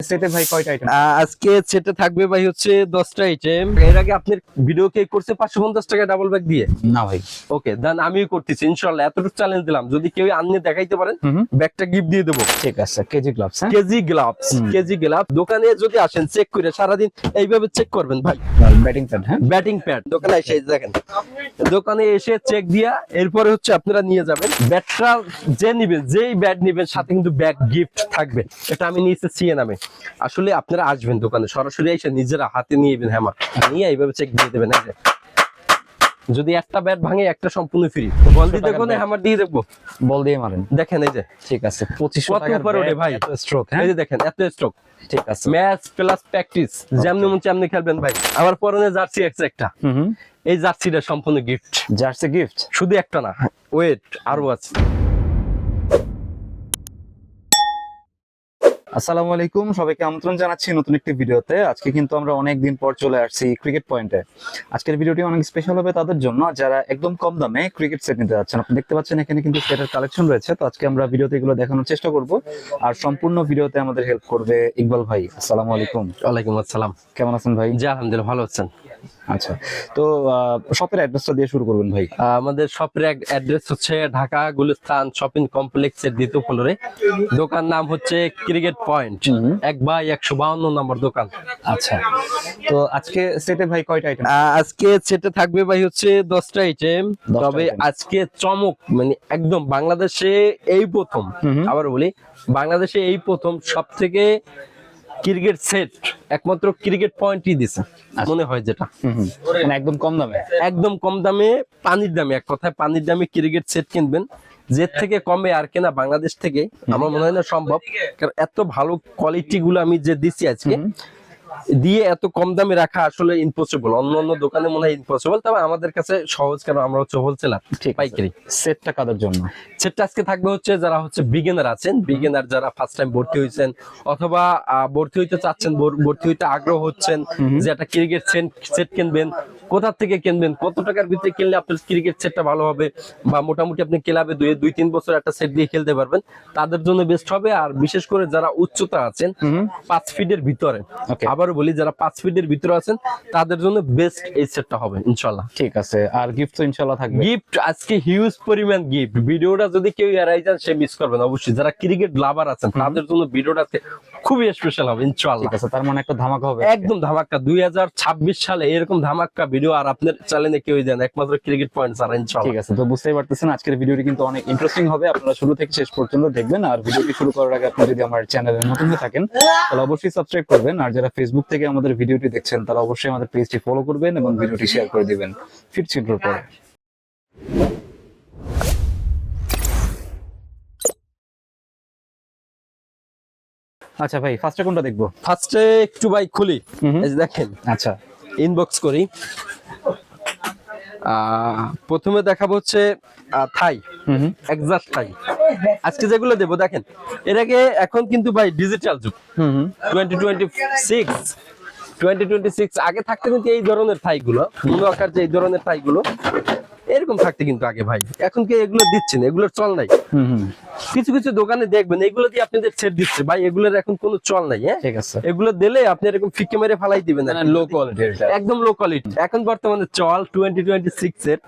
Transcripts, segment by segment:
সেটে ভাই কয়টা আইটেম? আজকে সেটে থাকবে ভাই হচ্ছে 10টা আইটেম। এর আগে আপনার ভিডিও কে করছে 550 টাকা ডাবল ব্যাগ দিয়ে? না ভাই। ওকে দেন আমিও করতেছি ইনশাআল্লাহ। এতটুকু চ্যালেঞ্জ দিলাম, যদি কেউ আনলে দেখাইতে পারেন ব্যাগটা গিফট দিয়ে দেবো। ঠিক আছে, কেজি গ্লাভস। হ্যাঁ, কেজি গ্লাভস দোকানে যদি আসেন চেক করে সারাদিন এইভাবে চেক করবেন ভাই। Batting pad. হ্যাঁ, ব্যাটিং প্যাড দোকানে এসে দেখেন, দোকানে এসে চেক দিয়া এরপরে হচ্ছে আপনারা নিয়ে যাবেন। ব্যাটটা যে নিবেন, যেই ব্যাট নিবেন সাথে কিন্তু ব্যাগ গিফট থাকবে। এটা আমি নিয়েছি সিএ নামে। আসলে আপনারা আসবেন দোকানে সরাসরি এসে নিজেরা হাতে নিয়ে যাবেন, হ্যামার নিয়ে এইভাবে চেক দিয়ে দেবেন। এই যে যদি একটা ব্যাট ভাঙে একটা সম্পূর্ণ ফ্রি। বল দিয়ে দেখো না, হ্যামার দিয়ে দেখবো, বল দিয়ে মারেন। দেখেন এই যে ঠিক আছে, 2500 কত টাকার উপরে ওঠে ভাই স্ট্রোক। হ্যাঁ, এই যে দেখেন এত স্ট্রোক। ঠিক আছে, ম্যাচ প্লাস প্র্যাকটিস, যেমনি মন চামনি খেলবেন ভাই। আমার পরনে জার্সি আছে একটা, এই জার্সিটা সম্পূর্ণ গিফট। জার্সি গিফট শুধু একটা না, ওয়েট আরো আছে। আসসালামু আলাইকুম, সবাইকে আমন্ত্রণ জানাচ্ছি নতুন একটি ভিডিওতে। আজকে কিন্তু আমরা অনেক দিন পর চলে আসছি ক্রিকেট পয়েন্টে। আজকের ভিডিওটি অনেক স্পেশাল হবে তাদের জন্য যারা একদম কম দামে ক্রিকেট সেট নিতে যাচ্ছেন। আপনি দেখতে পাচ্ছেন এখানে কিন্তু সেটের কালেকশন রয়েছে। তো আজকে আমরা ভিডিওতে এগুলো দেখানোর চেষ্টা করব, আর সম্পূর্ণ ভিডিওতে আমাদের হেল্প করবে ইকবাল ভাই। আসসালামু আলাইকুম। ওয়ালাইকুম আসসালাম। কেমন আছেন ভাই? জি আলহামদুলিল্লাহ, ভালো আছেন। আচ্ছা, তো শপের অ্যাড্রেসটা দিয়ে শুরু করবেন ভাই। আমাদের শপের অ্যাড্রেস হচ্ছে ঢাকা গুলিস্তান শপিং কমপ্লেক্সের দ্বিতীয় ফ্লোরে। দোকান নাম হচ্ছে ক্রিকেট পয়েন্ট, 1/152 নম্বর দোকান। আচ্ছা, তো আজকে সেটে ভাই কয়টা আইটেম? আজকে সেটা থাকবে ভাই হচ্ছে 10টা আইটেম। 10টা তবে item। আজকে চমক মানে একদম বাংলাদেশে এই প্রথম, আবার বলি বাংলাদেশে এই প্রথম সব থেকে ক্রিকেট সেট একমাত্র ক্রিকেট পয়েন্টই দিছে মনে হয়, যেটা মানে একদম কম দামে। একদম কম দামে, পানির দামে, এক কথায় পানির দামে ক্রিকেট সেট কিনবেন। যে থেকে কমে আর কেনা বাংলাদেশ থেকে আমার মনে হয় না সম্ভব, কারণ এত ভালো কোয়ালিটি গুলো আমি যে দিচ্ছি আজকে দিয়ে এত কম দামে রাখা আসলে ইম্পসিবল। অন্য অন্য দোকানে মনে হয় ইম্পসিবল, তবে আমাদের কাছে সহজ, কারণ আমরা হচ্ছে হোলসেলার, পাইকারি। সেটটা কাদের জন্য? সেটটা আজকে থাকবে হচ্ছে যারা হচ্ছে বিগিনার আছেন, বিগিনার যারা ফার্স্ট টাইম ভর্তি হয়েছেন অথবা ভর্তি হইতে চাচ্ছেন, ভর্তি হইতে আগ্রহ হচ্ছেন যে একটা ক্রিকেট সেট কিনবেন, কোথা থেকে কিনবেন, কত টাকার ভিতরে কিনলে আপনার ক্রিকেট সেটটা ভালো হবে, বা মোটামুটি আপনি ক্লাবে 2-3 বছর একটা সেট দিয়ে খেলতে পারবেন, তাদের জন্য বেস্ট হবে। আর বিশেষ করে যারা উচ্চতা আছেন 5 ফিটের ভিতরে, আবারও বলি যারা 5 ফিটের ভিতরে আছেন তাদের জন্য বেস্ট এই সেটটা হবে ইনশাআল্লাহ। ঠিক আছে, আর গিফট তো ইনশাআল্লাহ থাকবে। গিফট আজকে হিউজ পরিমাণ গিফট। ভিডিওটা যদি কেউ এড়াই যান সে মিস করবেন অবশ্যই। যারা ক্রিকেট লাভার আছেন তাদের জন্য ভিডিওটা খুবই স্পেশাল হবে ইনশাআল্লাহ। ঠিক আছে, তার মানে একটা ধামাকা হবে, একদম ধামাকা। 2026 সালে এরকম ধামাকা ভিডিও আর আপনার চ্যানেলে কেউ দেন একমাত্র ক্রিকেট পয়েন্ট ছাড়া ইনশাআল্লাহ। ঠিক আছে, তো বুঝতেই পারতেছেন আজকের ভিডিওটি কিন্তু অনেক ইন্টারেস্টিং হবে। আপনারা শুরু থেকে শেষ পর্যন্ত দেখবেন। আর ভিডিওটি শুরু করার আগে আপনি যদি আমার চ্যানেলে নতুন হয়ে থাকেন তাহলে অবশ্যই সাবস্ক্রাইব করবেন। আর যারা ফেসবুক থেকে আমাদের ভিডিওটি দেখছেন তারা অবশ্যই আমাদের পেজটি ফলো করবেন এবং ভিডিওটি শেয়ার করে দিবেন। ফিরছি ইন্ট্রোর পরে। আচ্ছা ভাই, ফার্স্টে কোনটা দেখবো? ফার্স্টে একটু ভাই খুলি, এই যে দেখেন। আচ্ছা, ইনবক্স করি। প্রথমে দেখাবো হচ্ছে থাই, এক্সাক্ট থাই। আজকে যেগুলো দেবো দেখেন, এর আগে এখন কিন্তু ভাই ডিজিটাল যুগ, 2026 আগে থাকতে কিন্তু এই ধরনের থাইগুলো মূল আকার, যে এই ধরনের থাইগুলো এরকম থাকতে কিন্তু আগে ভাই, এখন কি এগুলো দিচ্ছে না, এগুলোর চল নাই। কিছু কিছু দোকানে দেখবেন এগুলো দিয়ে আপনাদের সেট দিচ্ছে ভাই, এগুলোর এখন কোনো চল নাই। হ্যাঁ, ঠিক আছে, এগুলো দিলে আপনি এরকম ফিকে মেরে ফালাই দিবেন, লো কোয়ালিটি, একদম লো কোয়ালিটি। এখন বর্তমানে চল 2026 এর,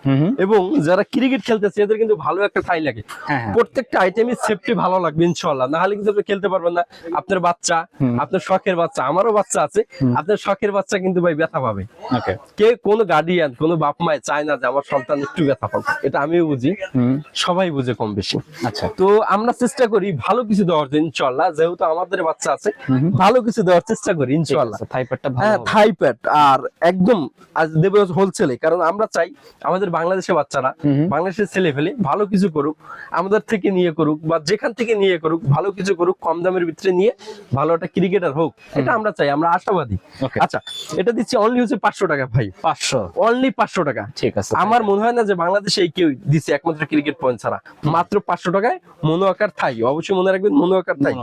এবং যারা ক্রিকেট খেলতেছে এদের কিন্তু ভালো একটা থাই লাগে। প্রত্যেকটা আইটেমই সেফটি ভালো লাগবে ইনশাআল্লাহ, না হলে কিন্তু আপনি খেলতে পারবেন না। আপনার বাচ্চা, আপনার শখের বাচ্চা, আমারও বাচ্চা আছে, আপনার শখের বাচ্চা কিন্তু ভাই ব্যথা পাবে। কে কোনো গার্ডিয়ান, কোনো বাপ মায় চায় না যে আমার সন্তান একটু ব্যথা পাবে, এটা আমিও বুঝি, সবাই বুঝে কম বেশি। আচ্ছা, তো আমরা চেষ্টা করি ভালো কিছু দেওয়ার জন্য ইনশাআল্লাহ, যেহেতু আমাদের বাচ্চা আছে ভালো কিছু দেওয়ার চেষ্টা করি ইনশাআল্লাহ। থাই প্যাডটা ভালো হবে। থাই প্যাড আর একদম আজ দেব হোলসেলে, কারণ আমরা চাই আমাদের বাংলাদেশের বাচ্চারা, বাংলাদেশের ছেলে ফেলে ভালো কিছু করুক, আমাদের থেকে নিয়ে করুক বা যেখান থেকে নিয়ে করুক, ভালো কিছু করুক, কম দামের ভিতরে নিয়ে ভালো একটা ক্রিকেটার হোক, এটা আমরা চাই, আমরা আশাবাদী। আচ্ছা, এটা দিচ্ছি অনলি হচ্ছে 500 টাকা ভাই, 500, অনলি 500 টাকা। ঠিক আছে, আমার মনে হয় না যে বাংলাদেশে কেউ দিচ্ছে একমাত্র ক্রিকেট পয়েন্ট ছাড়া, মাত্র 500 টাকায় মনো আকার থাই, অবশ্যই মনে রাখবেন মনো আকার থাই।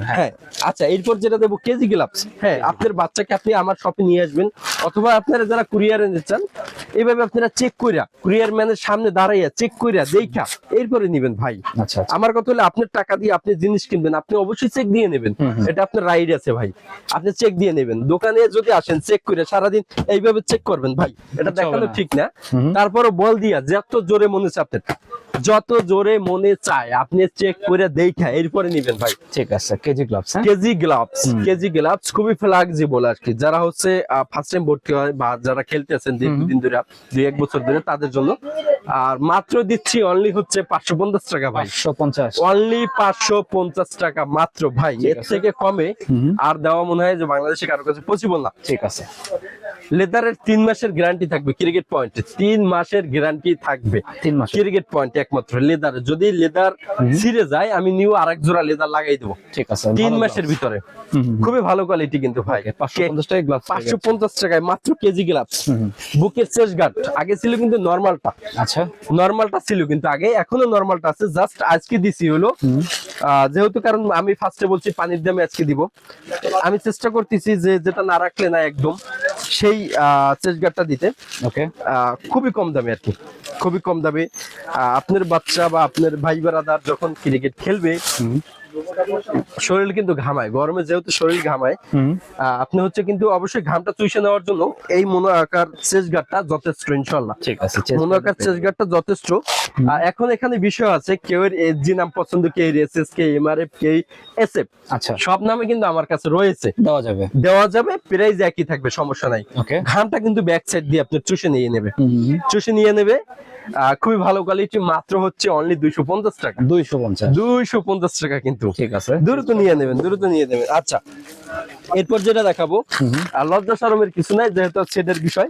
হ্যাঁ হ্যাঁ, আচ্ছা এরপর যেটা দেবো কেজি গ্লাভস। হ্যাঁ, আপনার বাচ্চাকে আপনি আমার শপে নিয়ে আসবেন, অথবা আপনারা যারা কুরিয়ারে নিতে চান এইভাবে আপনারা চেক কইরা, কুরিয়ার ম্যানের সামনে দাঁড়াইয়া চেক কইরা দেখা এরপরে নিবেন ভাই। আচ্ছা আচ্ছা। আমার কথা হলো আপনার টাকা দিয়ে আপনি জিনিস কিনবেন, আপনি অবশ্যই চেক দিয়ে নেবেন, এটা আপনার রাইট আছে ভাই। আপনি চেক দিয়ে নেবেন, দোকানে যদি আসেন চেক করে সারাদিন এইভাবে চেক করবেন ভাই, এটা দেখানো ঠিক না। তারপরে বল দিয়া যত জোরে মনে চায় আপনার, যত জোরে মনে চায় আপনি চেক করে দেখা এরপরে নিবেন ভাই। ঠিক আছে, কেজি গ্লাভস। হ্যাঁ, কেজি গ্লাভস, কেজি গ্লাভস খুবই ফ্লেক্সিবল আর কি, যারা হচ্ছে ফার্স্ট টাইম ভর্তি হয় বা যারা খেলতেছেন দীর্ঘদিন ধরে, 2-1 বছর ধরে, তাদের জন্য। আর মাত্র দিচ্ছি অনলি হচ্ছে 550 টাকা ভাই, 550, অনলি 550 টাকা মাত্র ভাই। এর থেকে কমে আর দেওয়া মনে হয় যে বাংলাদেশে কারো কাছে পসিবল না। ঠিক আছে। লেদারের 3 মাসের গ্যারান্টি থাকবে ক্রিকেট পয়েন্টে, 3 মাসের গ্যারান্টি থাকবে 3 মাস ক্রিকেট পয়েন্টে একমাত্র লেদার। যদি লেদার ছিঁড়ে যায় আমি নিউ আরেক জোড়া লেদার লাগাই দেবো ঠিক আছে, 3 মাসের ভিতরে। খুবই ভালো কোয়ালিটি কিন্তু ভাই। 550 টাকা গ্লাভস, 550 টাকায় মাত্র কেজি গ্লাভস। বুকের চেস্ট গার্ড আগে ছিল কিন্তু নরমালটা, আচ্ছা নরমালটা ছিল কিন্তু আগে, এখনো নরমালটা আছে, জাস্ট আজকে দিছি হলো যেহেতু, কারণ আমি ফার্স্টে বলছি পানির দামে আজকে দিব। আমি চেষ্টা করতেছি যে যেটা না রাখলে না একদম সেই চেস্ট গার্ডটা দিতে। ওকে, খুবই কম দামে আর কি, খুবই কম দামে। আপনার বাচ্চা বা আপনার ভাই ব্রাদার যখন ক্রিকেট খেলবে শরীর কিন্তু ঘামায়, গরমে যেহেতু শরীর ঘামায়, আপনি হচ্ছে কিন্তু অবশ্যই ঘামটা চুষে নেওয়ার জন্য এই মনো আকার চেস্ট গার্ডটা যথেষ্ট ইনশাআল্লাহ। ঠিক আছে, মনো আকার চেস্ট গার্ডটা যথেষ্ট। এখন এখানে বিষয় আছে, কেউ এর এসজি নাম পছন্দ, কে এসএস, কে এমআরএফ, কে এসএফ, আচ্ছা সব নামে কিন্তু আমার কাছে রয়েছে, দেওয়া যাবে। দেওয়া যাবে, প্রাইস একই থাকবে, সমস্যা নাই। ওকে, ঘামটা কিন্তু ব্যাক সাইড দিয়ে আপনার চুষে নিয়ে নেবে, চুষে নিয়ে নেবে। খুবই ভালো কোয়ালিটি, মাত্র হচ্ছে অনলি 250 টাকা, 250 টাকা কিন্তু। ঠিক আছে, দ্রুত নিয়ে নেবেন, দ্রুত নিয়ে নেবেন। আচ্ছা এরপর যেটা দেখাবো, আর লজ্জা শরমের কিছু নাই, যেহেতু সেটের বিষয়।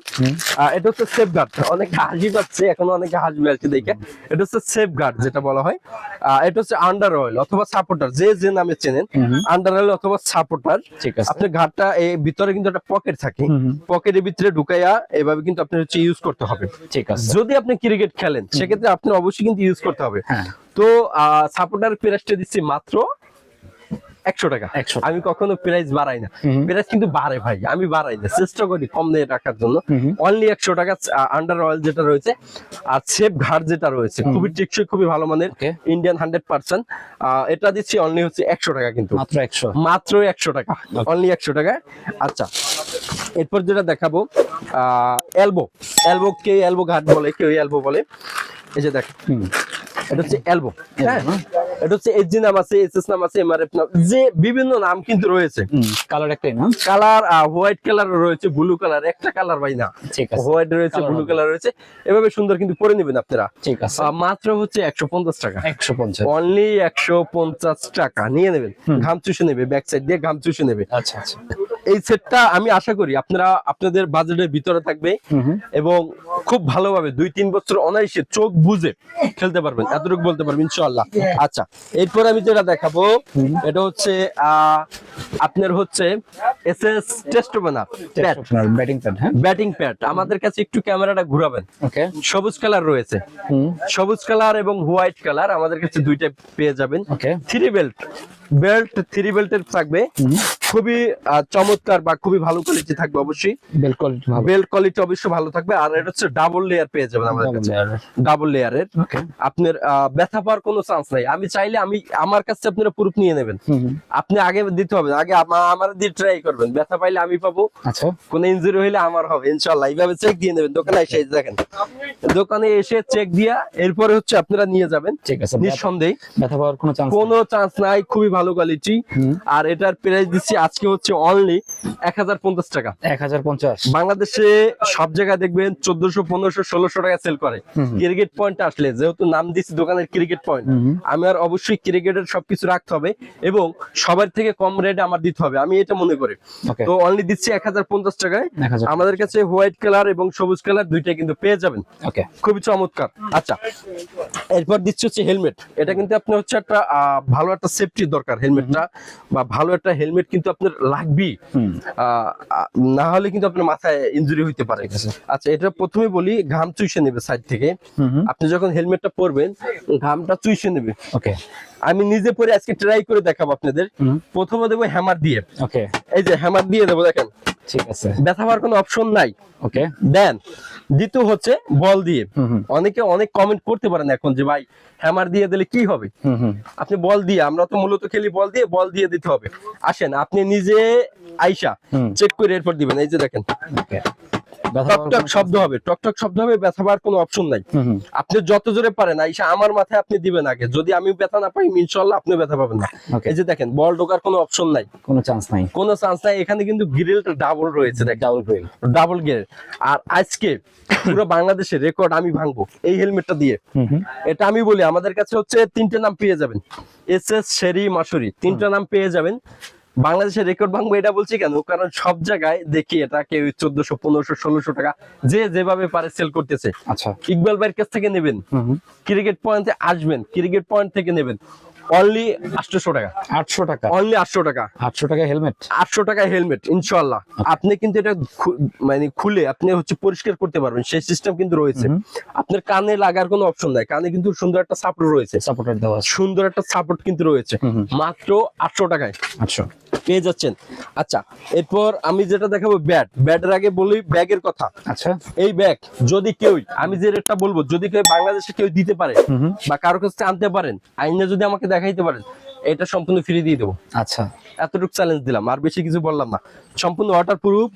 এটা হচ্ছে সেফ গার্ড, অনেকে হাসি পাচ্ছে, এখন অনেকে হাসবে আর কি দেখে। এটা হচ্ছে সেফ গার্ড যেটা বলা হয়। এটা হচ্ছে আন্ডার অয়েল অথবা সাপোর্টার, যে যে নামে চেনেন, আন্ডার অয়েল অথবা সাপোর্টার। ঠিক আছে, আপনার গার্ডটা এই ভিতরে কিন্তু একটা পকেট থাকে, পকেটের ভিতরে ঢুকাইয়া এভাবে কিন্তু আপনার হচ্ছে ইউজ করতে হবে। ঠিক আছে, যদি আপনি ক্রিকেট খেলেন সেক্ষেত্রে আপনি অবশ্যই কিন্তু ইউজ করতে হবে। হ্যাঁ। তো সাপোর্টার প্রাইসটা দিচ্ছি মাত্র 100 টাকা। 100 আমি কখনো প্রাইস বাড়াই না, প্রাইস কিন্তু বাড়ে ভাই, আমি বাড়াই না, চেষ্টা করি কম দিয়ে রাখার জন্য। অনলি 100 টাকা আন্ডার অয়েল যেটা রয়েছে, আর সেফ গার্ড যেটা রয়েছে খুবই টেকসই, খুবই ভালো মানের, ইন্ডিয়ান 100%। এটা দিচ্ছি অনলি হচ্ছে 100 টাকা কিন্তু, মাত্র 100, মাত্র 100 টাকা, অনলি 100 টাকা। আচ্ছা এরপর যেটা দেখাবো, এলবো, এলবো কে এলবো গার্ড বলে, কেউ এলবো বলে। এই যে দেখ, এটা হচ্ছে এলবো। হ্যাঁ, এটা হচ্ছে এসজি নাম আছে, এসএস নাম আছে, এমআরএফ নাম, যে বিভিন্ন নাম কিন্তু রয়েছে। কালার একটাই না? কালার হোয়াইট কালার রয়েছে, ব্লু কালার, একটা কালার ভাই না, ঠিক আছে, হোয়াইট রয়েছে, ব্লু কালার রয়েছে, এভাবে সুন্দর কিন্তু পরে নেবেন আপনারা। ঠিক আছে, মাত্র হচ্ছে 150 টাকা, 150, অনলি 150 টাকা নিয়ে নেবেন। ঘাম চুষে নেবে, ব্যাক সাইড দিয়ে ঘাম চুষে নেবে। আচ্ছা আচ্ছা, এই সেটটা আমি আশা করি আপনারা আপনাদের বাজেটের ভিতরে থাকবে এবং খুব ভালোভাবে 2-3 বছর অনায়াসে চোখ বুঝে খেলতে পারবেন, এতটুকু বলতে পারবেন ইনশাআল্লাহ। আচ্ছা এরপর আমি যেটা দেখাবো, এটা হচ্ছে আপনার হচ্ছে SS test opener pad, batting pad. হ্যাঁ, ব্যাটিং প্যাড। আমাদের কাছে একটু ক্যামেরাটা ঘোরাবেন, ওকে, সবুজ কালার রয়েছে, সবুজ কালার এবং হোয়াইট কালার আমাদের কাছে দুইটা পেয়ে যাবেন। ওকে, 3 বেল্ট, বেল্ট 3 বেল্টের থাকবে, খুবই চমৎকার বা খুবই ভালো কোয়ালিটি থাকবে অবশ্যই, বেল্ট কোয়ালিটি ভালো, বেল্ট কোয়ালিটি অবশ্যই ভালো থাকবে। আর এটা হচ্ছে ডাবল লেয়ার পেয়ে যাবেন আমাদের কাছে, ডাবল লেয়ারের। আপনার ব্যথা পাওয়ার কোনো চান্স নাই। আমি চাইলে আমি আমার কাছে আপনারা প্রুফ নিয়ে নেবেন, আপনি আগে দিতে হবে, আগে আমার দিয়ে ট্রাই করবেন, ব্যথা পাইলে আমি পাবো, আচ্ছা, কোন ইনজুরি হইলে আমার হবে ইনশাআল্লাহ। এইভাবে চেক দিয়ে নেবেন, দোকানে এসে দেখেন, দোকানে এসে চেক দিয়া এরপরে হচ্ছে আপনারা নিয়ে যাবেন। ঠিক আছে, নিঃসন্দেহে ব্যথা পাওয়ার কোনো চান্স, কোনো চান্স নাই, খুবই ভালো কোয়ালিটি। আর এটার প্রাইস দিচ্ছি আজকে হচ্ছে অনলি 1050 টাকা, 1050। বাংলাদেশে সব জায়গায় দেখবেন 1400, 1500, 1600 টাকা সেল করে। ক্রিকেট পয়েন্ট আসলে, যেহেতু নাম দিচ্ছি দোকানের ক্রিকেট পয়েন্ট, আমি আর অবশ্যই ক্রিকেটের সবকিছু রাখতে হবে এবং সবার থেকে কম রেটে আমার দিতে হবে, আমি এটা মনে করি। তো অনলি দিচ্ছি 1050 টাকায়। আমাদের কাছে হোয়াইট কালার এবং সবুজ কালার দুইটাই কিন্তু পেয়ে যাবেন, ওকে, খুবই চমৎকার। আচ্ছা এরপর দিচ্ছি হচ্ছে হেলমেট। এটা কিন্তু আপনার হচ্ছে একটা ভালো একটা সেফটি দরকার। দরকার হেলমেটটা, বা ভালো একটা হেলমেট কিন্তু আপনার লাগবেই। না হলে কিন্তু আপনার মাথায় ইনজুরি হইতে পারে। আচ্ছা, এটা প্রথমে বলি, ঘাম চুষে নেবে সাইড থেকে। আপনি যখন হেলমেটটা পরবেন ঘামটা চুষে নেবে। ওকে, আমি নিজে পরে আজকে ট্রাই করে দেখাবো আপনাদের। প্রথমে দেবো হ্যামার দিয়ে। ওকে, এই যে হ্যামার দিয়ে দেবো, দেখেন ঠিক আছে। ব্যথা হওয়ার কোনো অপশন নাই। ওকে, দেন দ্বিতীয় হচ্ছে বল দিয়ে। অনেকে অনেক কমেন্ট করতে পারেন এখন যে ভাই হ্যামার দিয়ে দিলে কি হবে। আপনি বল দিয়ে, আমরা তো মূলত খেলি বল দিয়ে দিতে হবে। আসেন আপনি নিজে আইসা চেক করে এরপর দিবেন। এই যে দেখেন ওকে, টকটক শব্দ হবে, টকটক শব্দ হবে, ব্যথা পাওয়ার কোনো অপশন নাই। আপনি যত জোরে পারেন আইসা আমার মাথায় আপনি দিবেন আগে। যদি আমি ব্যথা না পাই ইনশাআল্লাহ আপনি ব্যথা পাবেন না। এই যে দেখেন বল ঢোকার কোনো অপশন নাই, কোনো চান্স নাই, কোনো চান্স নাই। এখানে কিন্তু গ্রিলটা ডাবল রয়েছে, দেখ ডাবল গ্রিল, ডাবল গ্রিল। আর আজকে পুরো বাংলাদেশের রেকর্ড আমি ভাঙবো এই হেলমেটটা দিয়ে। এটা আমি বলি, আমাদের কাছে হচ্ছে 3টে নাম পেয়ে যাবেন, এসএস, শেরি, মাসুরি, 3টা নাম পেয়ে যাবেন। বাংলাদেশের রেকর্ড ভাঙবো এটা বলছি কেন, কারণ সব জায়গায় দেখি এটা কেউ 1400, 1500, 1600 টাকা যে যেভাবে পারে সেল করতেছে। আচ্ছা, ইকবাল ভাইয়ের কাছ থেকে নেবেন, ক্রিকেট পয়েন্টে আসবেন, ক্রিকেট পয়েন্ট থেকে নেবেন অনলি 800 টাকা, 800 টাকা, অনলি 800 টাকা, 800 টাকা হেলমেট, 800 টাকা হেলমেট ইনশাআল্লাহ। আপনি কিন্তু এটা মানে খুলে আপনি হচ্ছে পরিষ্কার করতে পারবেন, সেই সিস্টেম কিন্তু রয়েছে। আপনার কানে লাগার কোনো অপশন নাই, কানে কিন্তু সুন্দর একটা সাপোর্ট রয়েছে, সাপোর্টার দেওয়া আছে, সুন্দর একটা সাপোর্ট কিন্তু রয়েছে। মাত্র 800 টাকায় 800 পেয়ে যাচ্ছেন। আচ্ছা, এরপর আমি যেটা দেখাবো ব্যাটের আগে বলি ব্যাগের কথা। আচ্ছা, এই ব্যাগ যদি কেউ, আমি যে রেটটা বলবো, যদি কেউ বাংলাদেশে কেউ দিতে পারে বা কারো কাছে আনতে পারেন, আইনে যদি আমাকে দেখাইতে পারেন, এটা সম্পূর্ণ ফ্রি দিয়ে দেবো। আচ্ছা, এতটুকু চ্যালেঞ্জ দিলাম, আর বেশি কিছু বললাম না। সম্পূর্ণ ওয়াটারপ্রুফ,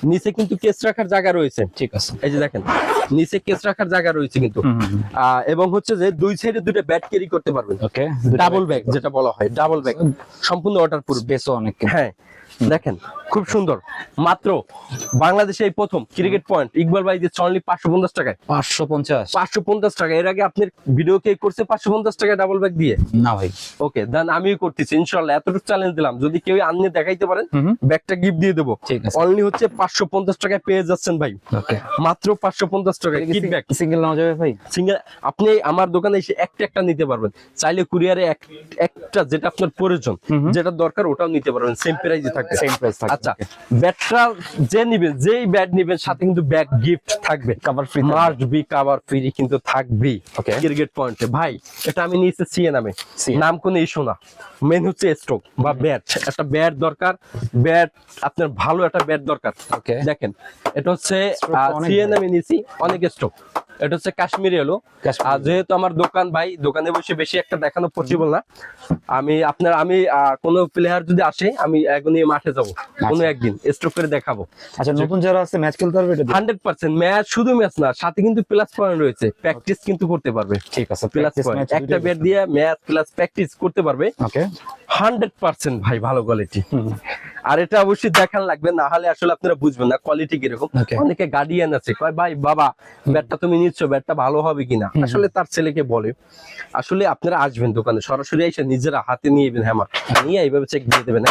নিচে কিন্তু কেস রাখার জায়গা রয়েছে, ঠিক আছে। এই যে দেখেন নিচে কেস রাখার জায়গা রয়েছে কিন্তু। এবং হচ্ছে যে দুই সাইডে দুটো ব্যাগ ক্যারি করতে পারবেন। ওকে, ডাবল ব্যাগ যেটা বলা হয়, ডাবল ব্যাগ, সম্পূর্ণ ওয়াটারপ্রুফ। বেসও অনেক। হ্যাঁ, দেখেন খুব সুন্দর। মাত্র বাংলাদেশে এই প্রথম ক্রিকেট পয়েন্ট ইকবাল ভাই দিচ্ছে অনলি 550 টাকায়। 550, 550 টাকা। এর আগে আপনার ভিডিও কে করছে 550 টাকা ডাবল ব্যাগ দিয়ে? না ভাই। ওকে, দেন আমিও করতেছি ইনশাআল্লাহ। এতটুকু চ্যালেঞ্জ দিলাম, যদি কেউ আনলে দেখাইতে পারেন ব্যাগটা গিফট দিয়ে দেবো। ঠিক আছে, অনলি হচ্ছে 550 টাকায় পেয়ে যাচ্ছেন ভাই। ওকে, মাত্র 550 টাকায় কিট ব্যাগ। সিঙ্গেল নেওয়া যাবে ভাই? সিঙ্গেল আপনি আমার দোকানে এসে একটা নিতে পারবেন, চাইলে কুরিয়ারে একটা যেটা আপনার প্রয়োজন, যেটা দরকার ওটাও নিতে পারবেন, সেম প্রাইসে থাকবে, সেম প্রাইস থাকবে। আচ্ছা, ব্যাটটা যে নিবেন, যেই ব্যাট নিবেন সাথে কিন্তু ব্যাগ গিফট থাকবে, cover free, must be cover free কিন্তু থাকবেই। ওকে, ক্রিকেট পয়েন্টে ভাই এটা আমি নিয়েছি সিএ নামে, নাম কোনো ইস্যু না। মেন হচ্ছে স্ট্রোক বা ব্যাট, একটা ব্যাট দরকার, ব্যাট আপনার ভালো একটা ব্যাট দরকার। ওকে, দেখেন এটা হচ্ছে সিএ নামে নিয়েছি, অনেক স্ট্রোক। এটা হচ্ছে কাশ্মীরি এলো। আর যেহেতু আমার দোকান ভাই, দোকানে বসে বেশি একটা দেখানো পসিবল না। আমি কোনো প্লেয়ার যদি আসে, আমি এখনই মাঠে যাবো কোনো একদিন স্ট্রোক করে দেখাবো। আচ্ছা, নতুন যারা আছে ম্যাচ খেলতে পারবে এটা? 100% ম্যাচ, শুধু ম্যাচ না, সাথে কিন্তু প্লাস পয়েন্ট রয়েছে, প্র্যাকটিস কিন্তু করতে পারবে। ঠিক আছে, প্লাস পয়েন্ট একটা ব্যাট দিয়ে ম্যাচ প্লাস প্র্যাকটিস করতে পারবে। ওকে, 100% ভাই ভালো কোয়ালিটি। আর এটা অবশ্যই দেখান লাগবে, না হলে আসলে আপনারা বুঝবেন না কোয়ালিটি কিরকম। অনেকে গার্ডিয়ান আছে, কয় ভাই বাবা ব্যাটটা তুমি নিচ্ছ, ব্যাটটা ভালো হবে কিনা, আসলে তার ছেলেকে বলে। আসলে আপনারা আসবেন দোকানে, সরাসরি এসে নিজেরা হাতে নিয়ে যাবেন, হ্যামার নিয়ে এইভাবে চেক দিয়ে দেবেন।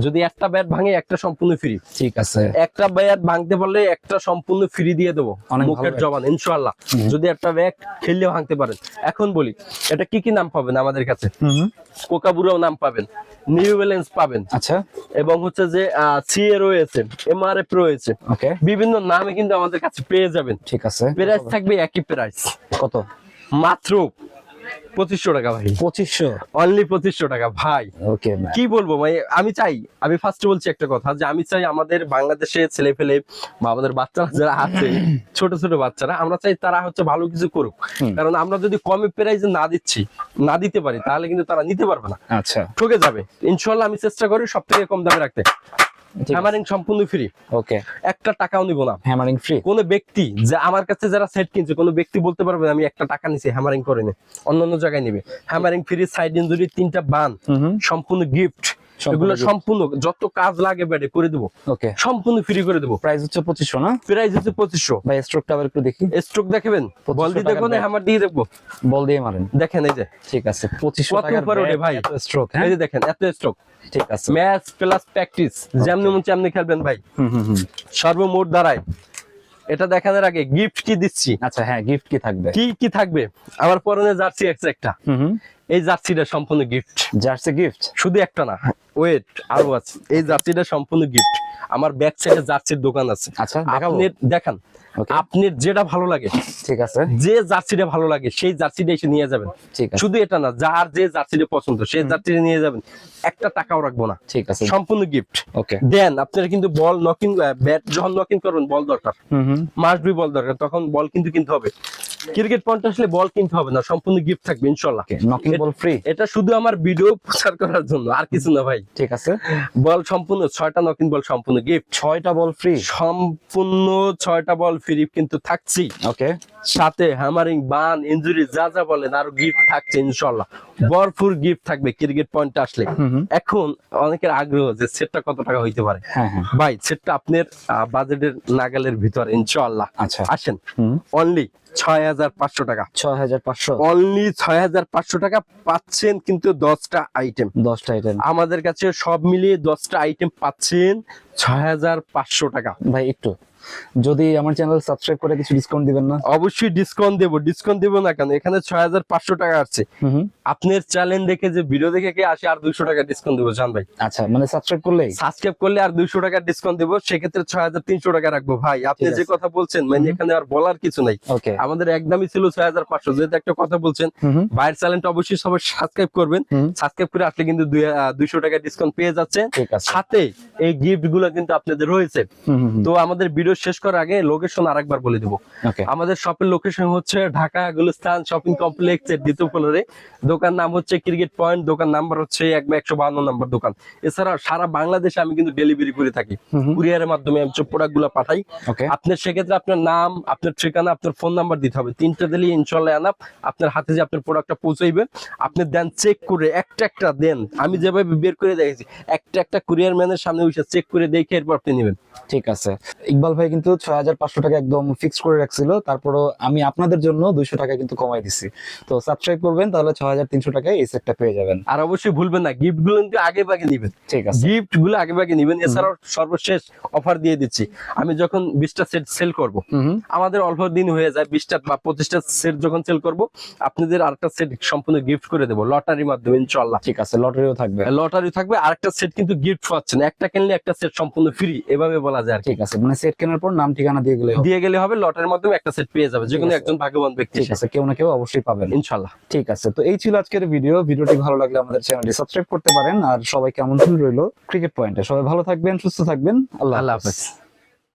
যদি একটা ব্যাট ভাঙে একটা সম্পূর্ণ ফ্রি। ঠিক আছে, একটা ব্যাট ভাঙতে পারলে একটা সম্পূর্ণ ফ্রি দিয়ে দেবো, মুখের জবান ইনশাআল্লাহ। যদি একটা ব্যাট খেললে ভাঙতে পারেন। এখন বলি এটা কি কি নাম পাবেন আমাদের কাছে? কোকাবুরাও নাম পাবেন, নিউ ব্যালেন্স পাবেন, আচ্ছা, এবং হচ্ছে যে সিএ রয়েছে, এমআরএফ রয়েছে, ওকে, বিভিন্ন নামে কিন্তু আমাদের কাছে পেয়ে যাবেন। ঠিক আছে, প্রাইস থাকবে একই প্রাইস। কত? মাত্র 2500 টাকা ভাই। 2500, অনলি 2500 টাকা ভাই। ওকে, কি বলবো ভাই, আমি ফার্স্টে বলছি একটা কথা, যে আমি চাই আমাদের বাংলাদেশে ছেলে ফেলে বা আমাদের বাচ্চারা যারা আছে, ছোট ছোট বাচ্চারা, আমরা চাই তারা হচ্ছে ভালো কিছু করুক। কারণ আমরা যদি কমে প্রাইসে না দিতে পারি, তাহলে কিন্তু তারা নিতে পারবে না, আচ্ছা, ঠকে যাবে। ইনশাআল্লাহ আমি চেষ্টা করি সব থেকে কম দামে রাখতে। হ্যামারিং সম্পূর্ণ ফ্রি, ওকে, একটা টাকাও নিব না। Hammering free. কোনো ব্যক্তি যে আমার কাছে যারা সেট কিনছে, কোনো ব্যক্তি বলতে পারবে আমি একটা টাকা নিছি হ্যামারিং করে নে, অন্য জায়গায় নিবে। হ্যামারিং ফ্রি, সাইড ইনজুরি 3টা বান সম্পূর্ণ গিফট, এগুলো সম্পূর্ণ যত কাজ লাগে ব্যাটে করে দেবো, ওকে, সম্পূর্ণ ফ্রি করে দেবো। প্রাইস হচ্ছে 2500 না? প্রাইস হচ্ছে 2500 ভাই। স্ট্রোকটা আবার একটু দেখি। স্ট্রোক দেখাবেন? বল দিয়ে দেখবো না হ্যামার দিয়ে দেখবো? বল দিয়ে মারেন। দেখেন এই যে, ঠিক আছে, 2500 টাকার ভাই স্ট্রোক। এই যে দেখেন এত স্ট্রোক। ঠিক আছে, ম্যাচ প্লাস প্র্যাকটিস, যেমনি মন তেমনি খেলবেন ভাই। সর্বমোট দাঁড়ায় এটা দেখানোর আগে গিফট কি দিচ্ছি, আচ্ছা হ্যাঁ, গিফট কি থাকবে? কি কি থাকবে। আমার পরনে জার্সি আছে একটা, হুম, এই জার্সিটা সম্পূর্ণ গিফট। Jersey gift. শুধু একটা না, ওয়েট আরো আছে। এই জার্সিটা সম্পূর্ণ গিফট। আমার ব্যাক সাইডে জার্সির দোকান আছে। আচ্ছা দেখাবো। আপনি দেখান, ওকে আপনার যেটা ভালো লাগে, ঠিক আছে, যে জার্সিটা ভালো লাগে সেই জার্সিটা এসে নিয়ে যাবেন। ঠিক আছে, শুধু এটা না, যার যে জার্সিটা পছন্দ সেই জার্সিটা নিয়ে যাবেন, একটা টাকাও রাখবো না, ঠিক আছে, সম্পূর্ণ গিফট। ওকে। দেন আপনারা কিন্তু বল নকিং, ব্যাট যখন নকিং করবেন বল দরকার, হুম, মাস্ট বি বল দরকার, তখন বল কিন্তু কিনতে হবে। ক্রিকেট পয়েন্ট আসলে বল কিনতে হবে না, সম্পূর্ণ গিফট থাকবে ইনশাআল্লাহ। নকিং বল ফ্রি। এটা শুধু আমার ভিডিও প্রচার করার জন্য, আর কিছু না ভাই। ঠিক আছে, বল সম্পূর্ণ 6টা নকিং বল সম্পূর্ণ গিফট, 6টা বল ফ্রি, সম্পূর্ণ 6টা বল ফ্রি কিন্তু থাকছি। ওকে। সাথে হ্যামারিং, বান, ইনজুরি যা যা বলেন আরো গিফট থাকছে ইনশাআল্লাহ। ভরপুর গিফট থাকবে ক্রিকেট পয়েন্ট আসলে। এখন অনেকের আগ্রহ যে সেটটা কত টাকা হইতে পারে। হ্যাঁ হ্যাঁ, ভাই সেটটা আপনার বাজেটের নাগালের ভিতরে ইনশাআল্লাহ। আচ্ছা, আসেন, অনলি 6500 টাকা, 6500, অনলি 6500 টাকা পাচ্ছেন কিন্তু 10টা আইটেম। 10টা আইটেম। আমাদের কাছে সব মিলিয়ে 10টা আইটেম পাচ্ছেন 6500 টাকা। ভাই একটু যদি আমার চ্যানেল সাবস্ক্রাইব করে কিছু ডিসকাউন্ট দিবেন না? অবশ্যই ডিসকাউন্ট দেবো, ডিসকাউন্ট দেবো না কেন? এখানে 6500 টাকা আসছে, আপনার চ্যানেল দেখে যে ভিডিও দেখে কে আসে আর 200 টাকা ডিসকাউন্ট দেবো জান ভাই। আচ্ছা, মানে সাবস্ক্রাইব করলেই? সাবস্ক্রাইব করলে আর 200 টাকা ডিসকাউন্ট দেবো, সেক্ষেত্রে 6300 টাকা রাখবো। ভাই আপনি যে কথা বলছেন মানে এখানে আর বলার কিছু নাই। ওকে, আমাদের একদমই ছিল 6500। যেহেতু একটা কথা বলছেন, ভাইয়ের চ্যানেলটা অবশ্যই সবাই সাবস্ক্রাইব করবেন। সাবস্ক্রাইব করে আসলে কিন্তু 200 টাকা ডিসকাউন্ট পেয়ে যাচ্ছেন। ঠিক আছে, সাথে এই গিফট গুলো কিন্তু আপনাদের রয়েছে। তো আমাদের ভিডিও শেষ করার আগে লোকেশন আরেকবার বলে দেবো। ওকে। আমাদের শপের লোকেশন হচ্ছে ঢাকা গুলিস্তান শপিং কমপ্লেক্সের দ্বিতীয় ফ্লোরে। দোকান নাম হচ্ছে ক্রিকেট পয়েন্ট, দোকান নাম্বার হচ্ছে 152 নম্বর দোকান। এছাড়া সারা বাংলাদেশে আমি কিন্তু ডেলিভারি করে থাকি, কুরিয়ারের মাধ্যমে আমি প্রোডাক্ট গুলো পাঠাই। ওকে, আপনার সেক্ষেত্রে আপনার নাম, আপনার ঠিকানা, আপনার ফোন নাম্বার দিতে হবে। 3টা দিলে ইনশাল্লাহ আনাপ আপনার হাতে যে আপনার প্রোডাক্টটা পৌঁছাইবে। আপনি দেন চেক করে একটা একটা দেন, আমি যেভাবে বের করে দেখেছি একটা একটা কুরিয়ার ম্যানের সামনে বসে চেক করে দেখে এরপর আপনি নেবেন। ঠিক আছে। ইকবাল ভাই কিন্তু 6500 টাকা একদম ফিক্সড করে রাখছিল, তারপরও আমি আপনাদের জন্য 200 টাকা কিন্তু কমাই দিছি। তো সাবস্ক্রাইব করবেন, তাহলে 6300 টাকায় এই সেটটা পেয়ে যাবেন। আর অবশ্যই ভুলবেন না গিফট গুলো কিন্তু আগে ভাগে নিবেন। ঠিক আছে, গিফট গুলো আগে ভাগে নিবেন। এছাড়াও সর্বশেষ অফার দিয়ে দিচ্ছি, আমি যখন 20টা সেট সেল করব, আমাদের অল্প দিন হয়ে যায় 20টা বা 25টা সেট যখন সেল করব, আপনাদের আরেকটা সেট সম্পূর্ণ গিফট করে দেবো লটারির মাধ্যমে ইনশাআল্লাহ। ঠিক আছে, লটারিও থাকবে। লটারি থাকবে, আরেকটা সেট কিন্তু গিফট পাচ্ছেন, একটা কিনলে একটা সেট সম্পূর্ণ ফ্রি, এভাবে বলা যায় আর কি। ঠিক আছে, মানে সেট কেনার পর নাম ঠিকানা দিয়ে গেলে দিয়ে গেলে হবে, লটারির মাধ্যমে একটা সেট পেয়ে যাবে যে কোনো একজন ভাগ্যবান ব্যক্তি। ঠিক আছে, কেউ না কেউ অবশ্যই পাবেন ইনশাআল্লাহ। ঠিক আছে, তো এই ছিল আজকের ভিডিওটি ভালো লাগলে আমাদের চ্যানেলটি সাবস্ক্রাইব করতে পারেন। আর সবাইকে আমন্ত্রণ রইলো ক্রিকেট পয়েন্টে। সবাই ভালো থাকবেন, সুস্থ থাকবেন। আল্লাহ আল্লাহ হাফেজ। হাফেজ।